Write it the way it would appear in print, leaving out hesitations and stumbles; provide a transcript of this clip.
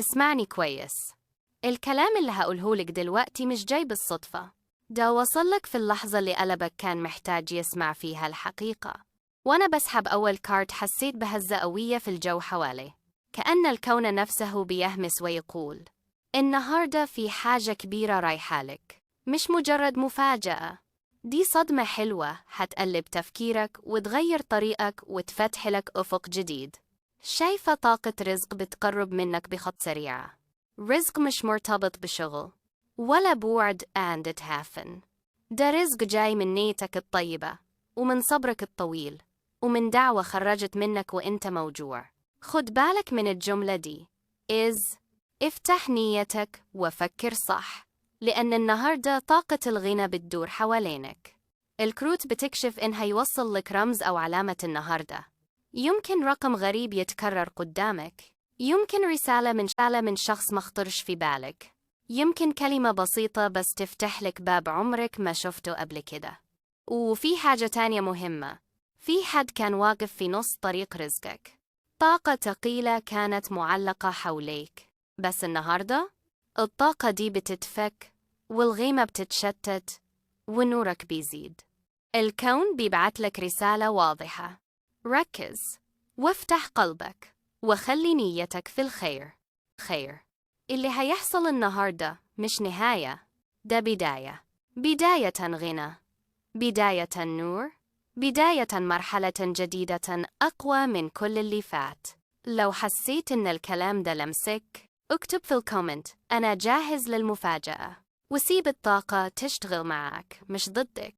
اسمعني كويس. الكلام اللي هقولهولك دلوقتي مش جاي بالصدفة، ده وصلك في اللحظة اللي قلبك كان محتاج يسمع فيها الحقيقة. وأنا بسحب أول كارت حسيت بهزة قوية في الجو حوالي، كأن الكون نفسه بيهمس ويقول النهاردة في حاجة كبيرة رايحالك، مش مجرد مفاجأة. دي صدمة حلوة هتقلب تفكيرك وتغير طريقك وتفتح لك أفق جديد. شايفة طاقة رزق بتقرب منك بخط سريعة. رزق مش مرتبط بشغل ولا بوعد and it happen. ده رزق جاي من نيتك الطيبة ومن صبرك الطويل ومن دعوة خرجت منك وانت موجوع. خد بالك من الجملة دي افتح نيتك وفكر صح، لأن النهاردة طاقة الغنى بتدور حوالينك. الكروت بتكشف إنها يوصل لك رمز أو علامة النهاردة. يمكن رقم غريب يتكرر قدامك، يمكن رسالة من شخص ما خطرش في بالك، يمكن كلمة بسيطة بس تفتح لك باب عمرك ما شفته قبل كده. وفي حاجة تانية مهمة، في حد كان واقف في نص طريق رزقك. طاقة ثقيلة كانت معلقة حوليك، بس النهاردة الطاقة دي بتتفك والغيمة بتتشتت ونورك بيزيد. الكون بيبعت لك رسالة واضحة، ركز وافتح قلبك وخلي نيتك في الخير. اللي هيحصل النهاردة مش نهاية، ده بداية غنى، بداية نور، بداية مرحلة جديدة أقوى من كل اللي فات. لو حسيت إن الكلام ده لمسك، اكتب في الكومنت أنا جاهز للمفاجأة، وسيب الطاقة تشتغل معك مش ضدك.